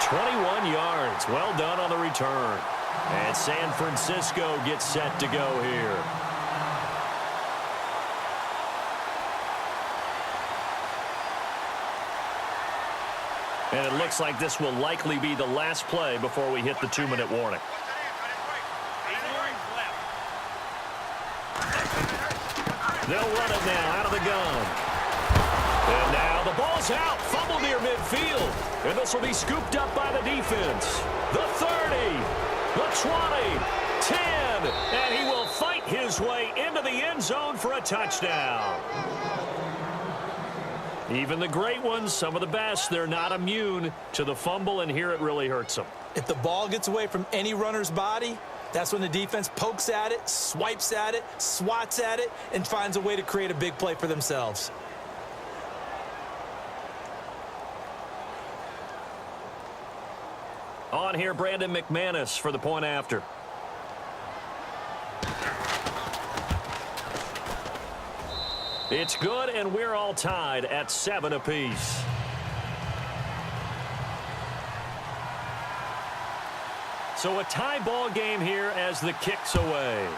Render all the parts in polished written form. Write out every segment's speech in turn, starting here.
21 yards. Well done on the return. And San Francisco gets set to go here. And it looks like this will likely be the last play before we hit the 2-minute warning. They'll run it now out of the gun. And now the ball's out. Fumble near midfield. And this will be scooped up by the defense. The 30, the 20, 10. And he will fight his way into the end zone for a touchdown. Even the great ones, some of the best, they're not immune to the fumble, and here it really hurts them. If the ball gets away from any runner's body, that's when the defense pokes at it, swipes at it, swats at it, and finds a way to create a big play for themselves. On here, Brandon McManus for the point after. It's good, and we're all tied at 7 apiece. So a tie ball game here as the kick's away.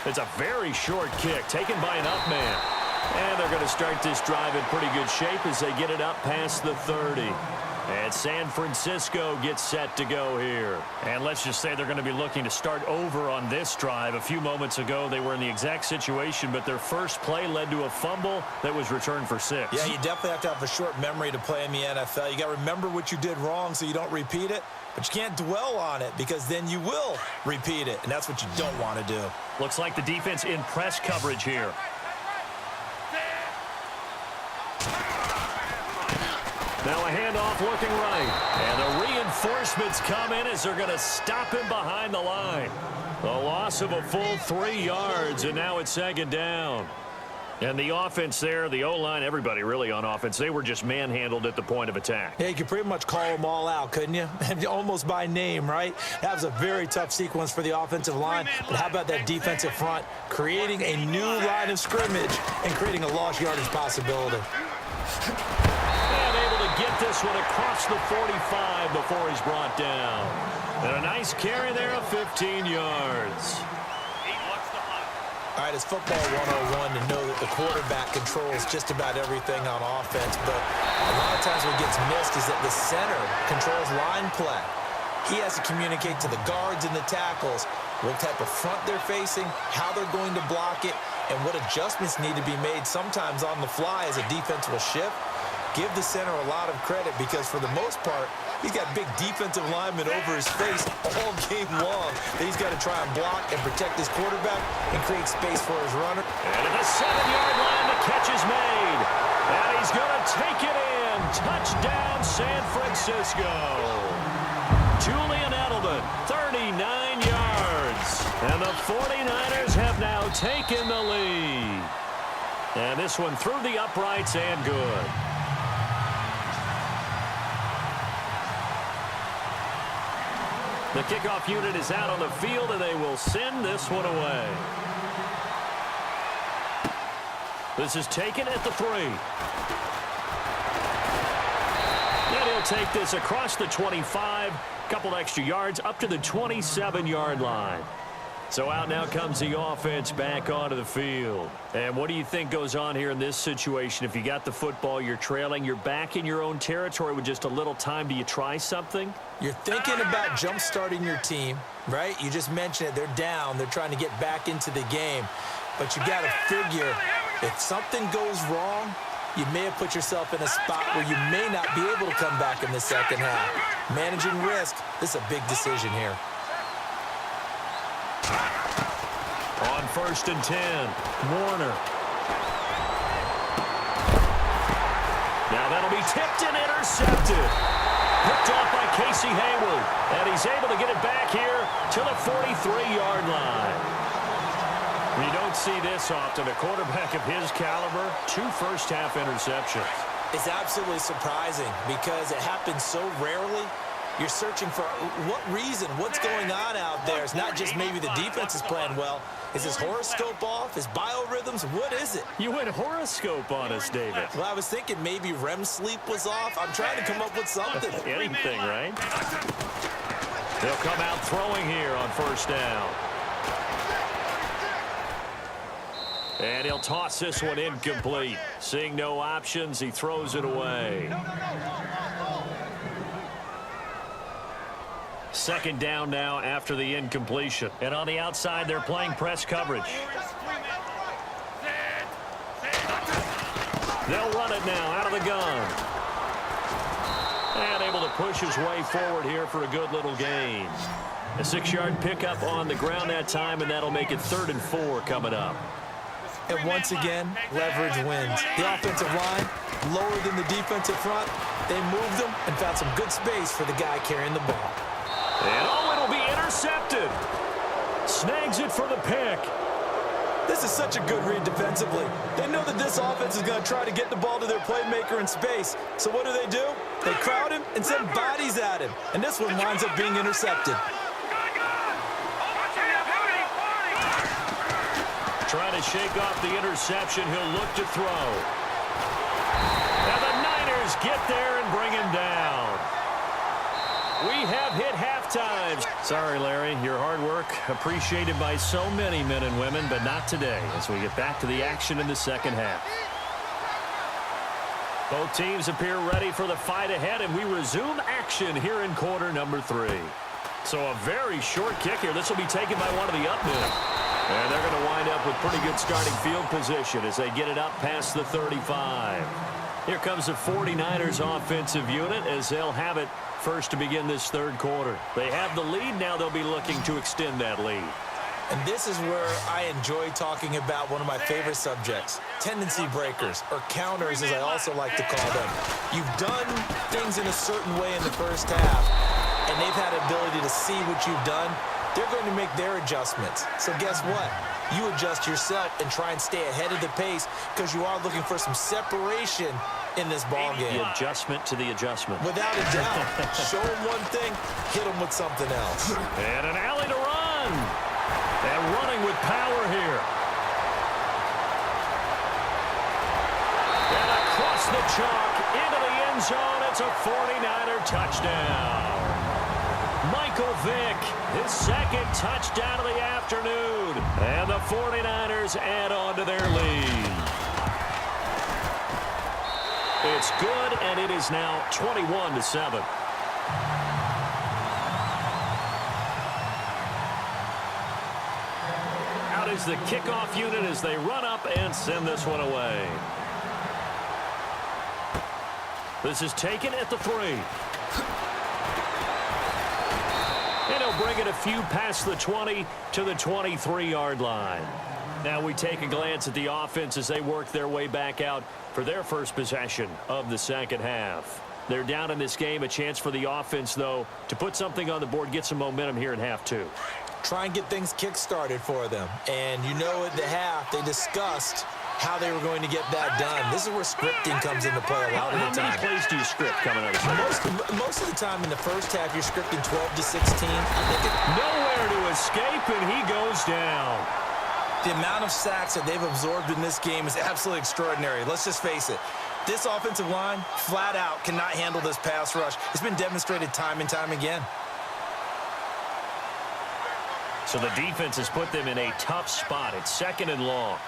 It's a very short kick taken by an up man. And they're going to start this drive in pretty good shape as they get it up past the 30. And San Francisco gets set to go here. And let's just say they're going to be looking to start over on this drive. A few moments ago, they were in the exact situation, but their first play led to a fumble that was returned for 6. Yeah, you definitely have to have a short memory to play in the NFL. You got to remember what you did wrong so you don't repeat it. But you can't dwell on it because then you will repeat it, and that's what you don't want to do. Looks like the defense in press coverage here. Now a handoff looking right. And the reinforcements come in as they're going to stop him behind the line. A loss of a full 3 yards, and now it's 2nd down. And the offense there, the O-line, everybody really on offense, they were just manhandled at the point of attack. Yeah, you could pretty much call them all out, couldn't you? Almost by name, right? That was a very tough sequence for the offensive line. But how about that defensive front creating a new line of scrimmage and creating a lost yardage possibility? And able to get this one across the 45 before he's brought down. And a nice carry there of 15 yards. All right, it's football 101 to know that the quarterback controls just about everything on offense, but a lot of times what gets missed is that the center controls line play. He has to communicate to the guards and the tackles what type of front they're facing, how they're going to block it, and what adjustments need to be made sometimes on the fly as a defense will shift. Give the center a lot of credit because for the most part, he's got big defensive linemen over his face all game long that he's got to try and block and protect his quarterback and create space for his runner. And at the 7-yard line, the catch is made. And he's going to take it in. Touchdown, San Francisco. Julian Edelman, 39 yards. And the 49ers have now taken the lead. And this one through the uprights and good. The kickoff unit is out on the field, and they will send this one away. This is taken at the 3. And he'll take this across the 25, couple extra yards, up to the 27-yard line. So out now comes the offense back onto the field. And what do you think goes on here in this situation? If you got the football, you're trailing, you're back in your own territory with just a little time. Do you try something? You're thinking about jump-starting your team, right? You just mentioned it. They're down. They're trying to get back into the game. But you got to figure if something goes wrong, you may have put yourself in a spot where you may not be able to come back in the second half. Managing risk, this is a big decision here. On 1st and 10, Warner. Now that'll be tipped and intercepted. Picked off by Casey Hayward. And he's able to get it back here to the 43-yard line. You don't see this often. A quarterback of his caliber, 2 first-half interceptions. It's absolutely surprising because it happens so rarely. You're searching for what reason, what's going on out there. It's not just maybe the defense is playing well. Is his horoscope off? His biorhythms? What is it? You went horoscope on us, David. Well, I was thinking maybe REM sleep was off. I'm trying to come up with something. Anything, right? They'll come out throwing here on first down. And he'll toss this one incomplete. Seeing no options, he throws it away. Second down now after the incompletion. And on the outside, they're playing press coverage. They'll run it now out of the gun. And able to push his way forward here for a good little gain. A 6-yard pickup on the ground that time, and that'll make it 3rd and 4 coming up. And once again, leverage wins. The offensive line, lower than the defensive front. They moved them and found some good space for the guy carrying the ball. And it'll be intercepted. Snags it for the pick. This is such a good read defensively. They know that this offense is going to try to get the ball to their playmaker in space. So what do? They crowd him and send bodies at him. And this one winds up being intercepted. Trying to shake off the interception. He'll look to throw. And the Niners get there and bring him down. We have hit halftime. Sorry, Larry. Your hard work appreciated by so many men and women, but not today as we get back to the action in the second half. Both teams appear ready for the fight ahead, and we resume action here in quarter number 3. So a very short kick here. This will be taken by one of the up men. And they're going to wind up with pretty good starting field position as they get it up past the 35. Here comes the 49ers offensive unit as they'll have it first to begin this third quarter. They have the lead. Now they'll be looking to extend that lead. And this is where I enjoy talking about one of my favorite subjects, tendency breakers, or counters as I also like to call them. You've done things in a certain way in the first half, and they've had the ability to see what you've done. They're going to make their adjustments. So guess what? You adjust yourself and try and stay ahead of the pace because you are looking for some separation in this ball game. The adjustment to the adjustment. Without a doubt. Show them one thing, hit them with something else. And an alley to run. And running with power here. And across the chalk into the end zone. It's a 49er touchdown. Michael Vick, his second touchdown of the afternoon. And the 49ers add on to their lead. It's good, and it is now 21-7. Out is the kickoff unit as they run up and send this one away. This is taken at the 3. And he'll bring it a few past the 20 to the 23-yard line. Now we take a glance at the offense as they work their way back out for their first possession of the second half. They're down in this game. A chance for the offense, though, to put something on the board, get some momentum here in half 2. Try and get things kick-started for them. And you know at the half, they discussed how they were going to get that done. This is where scripting comes into play a lot of the time. How many plays do you script coming out of the Most of the time in the first half, you're scripting 12 to 16. Nowhere to escape, and he goes down. The amount of sacks that they've absorbed in this game is absolutely extraordinary. Let's just face it. This offensive line, flat out, cannot handle this pass rush. It's been demonstrated time and time again. So the defense has put them in a tough spot. It's 2nd and long.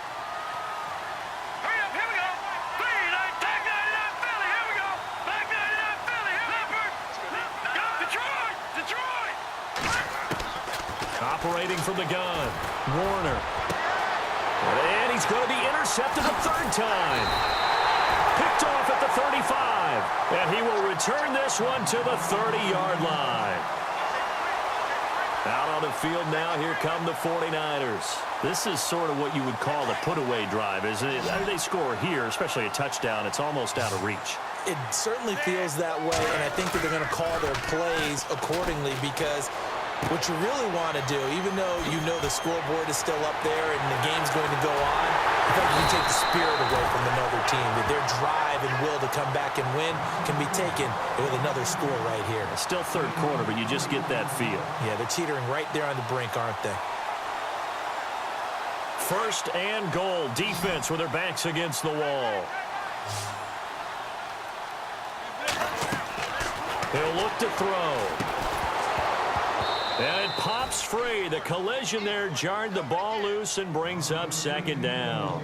Operating from the gun, Warner. And he's going to be intercepted a 3rd time. Picked off at the 35. And he will return this one to the 30-yard line. Out on the field now, here come the 49ers. This is sort of what you would call a put-away drive, isn't it? I mean, they score here, especially a touchdown. It's almost out of reach. It certainly feels that way, and I think that they're going to call their plays accordingly because What you really want to do, even though you know the scoreboard is still up there and the game's going to go on, I think you can take the spirit away from another team. That their drive and will to come back and win can be taken with another score right here. It's still third quarter, but you just get that feel. Yeah, they're teetering right there on the brink, aren't they? First and goal. Defense with their backs against the wall. He'll look to throw. And it pops free. The collision there jarred the ball loose and brings up second down.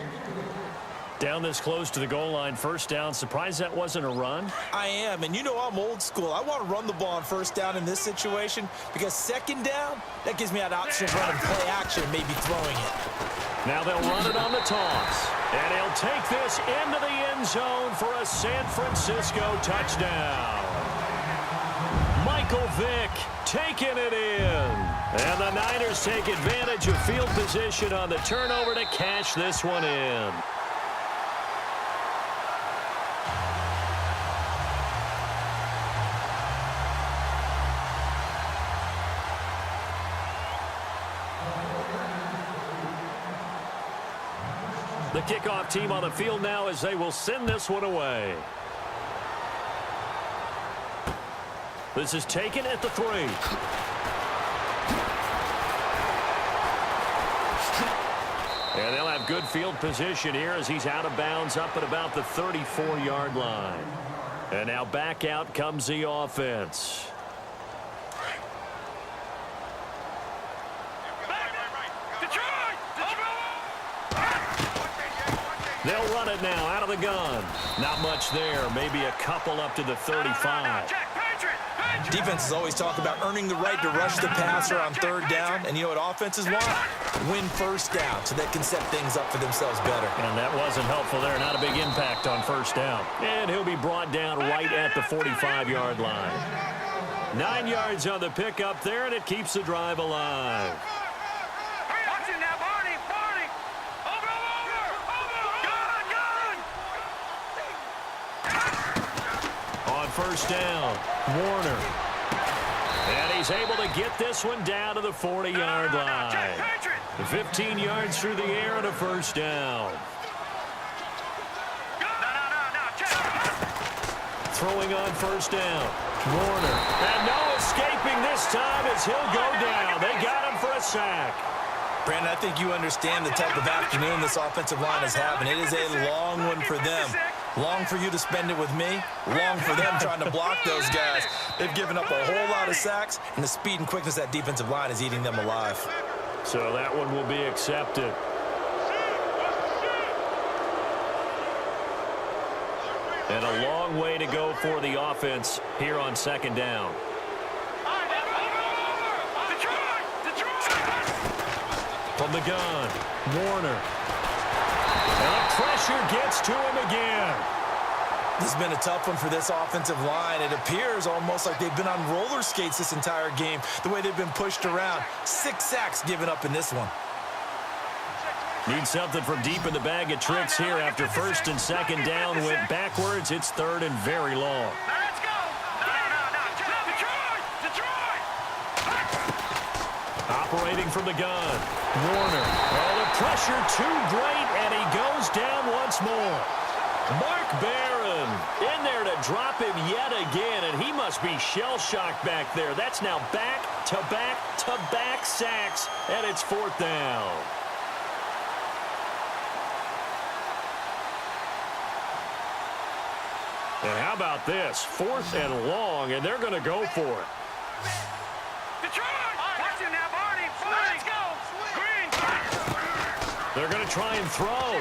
Down this close to the goal line, first down. Surprised that wasn't a run? I am, and you know I'm old school. I want to run the ball on first down in this situation because second down, that gives me an option of running play action, maybe throwing it. Now they'll run it on the toss. And he'll take this into the end zone for a San Francisco touchdown. Michael Vick taking it in. And the Niners take advantage of field position on the turnover to cash this one in. The kickoff team on the field now as they will send this one away. This is taken at the 3. And they'll have good field position here as he's out of bounds up at about the 34-yard line. And now back out comes the offense. They'll run it now out of the gun. Not much there. Maybe a couple up to the 35. Defenses always talk about earning the right to rush the passer on third down. And you know what offenses want? Win first down so they can set things up for themselves better. And that wasn't helpful there. Not a big impact on first down. And he'll be brought down right at the 45-yard line. 9 yards on the pickup there, and it keeps the drive alive. First down, Warner. And he's able to get this one down to the 40-yard line. 15 yards through the air and a first down. Throwing on first down, Warner. And no escaping this time as he'll go down. They got him for a sack. Brandon, I think you understand the type of afternoon this offensive line is having. It is a long one for them. Long for you to spend it with me. Long for them trying to block those guys. They've given up a whole lot of sacks, and the speed and quickness of that defensive line is eating them alive. So that one will be accepted. And a long way to go for the offense here on second down. From the gun, Warner. And the pressure gets to him again. This has been a tough one for this offensive line. It appears almost like they've been on roller skates this entire game, the way they've been pushed around. 6 sacks given up in this one. Need something from deep in the bag of tricks here after first and second down went backwards. It's third and very long. Let's go. Detroit. Operating from the gun, Warner. Oh, the pressure too great, and he goes down once more. Mark Barron in there to drop him yet again, and he must be shell-shocked back there. That's now back-to-back-to-back sacks, and it's fourth down. And how about this? Fourth and long, and they're going to go for it. Detroit. Watch it now, Barney. Let's go. Green. They're going to try and throw.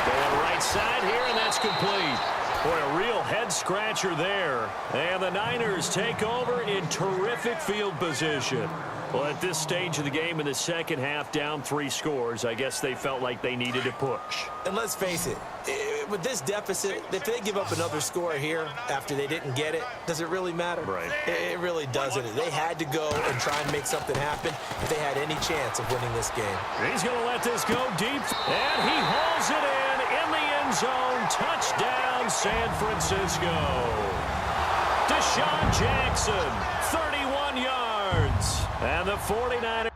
Going right side here, and that's complete. Boy, a real head-scratcher there. And the Niners take over in terrific field position. Well, at this stage of the game in the second half, down 3 scores, I guess they felt like they needed to push. And let's face it, with this deficit, if they give up another score here after they didn't get it, does it really matter? Right. It really doesn't. They had to go and try and make something happen if they had any chance of winning this game. He's going to let this go deep, and he hauls it in the end zone. Touchdown, San Francisco. Deshaun Jackson, 31 yards. And the 49ers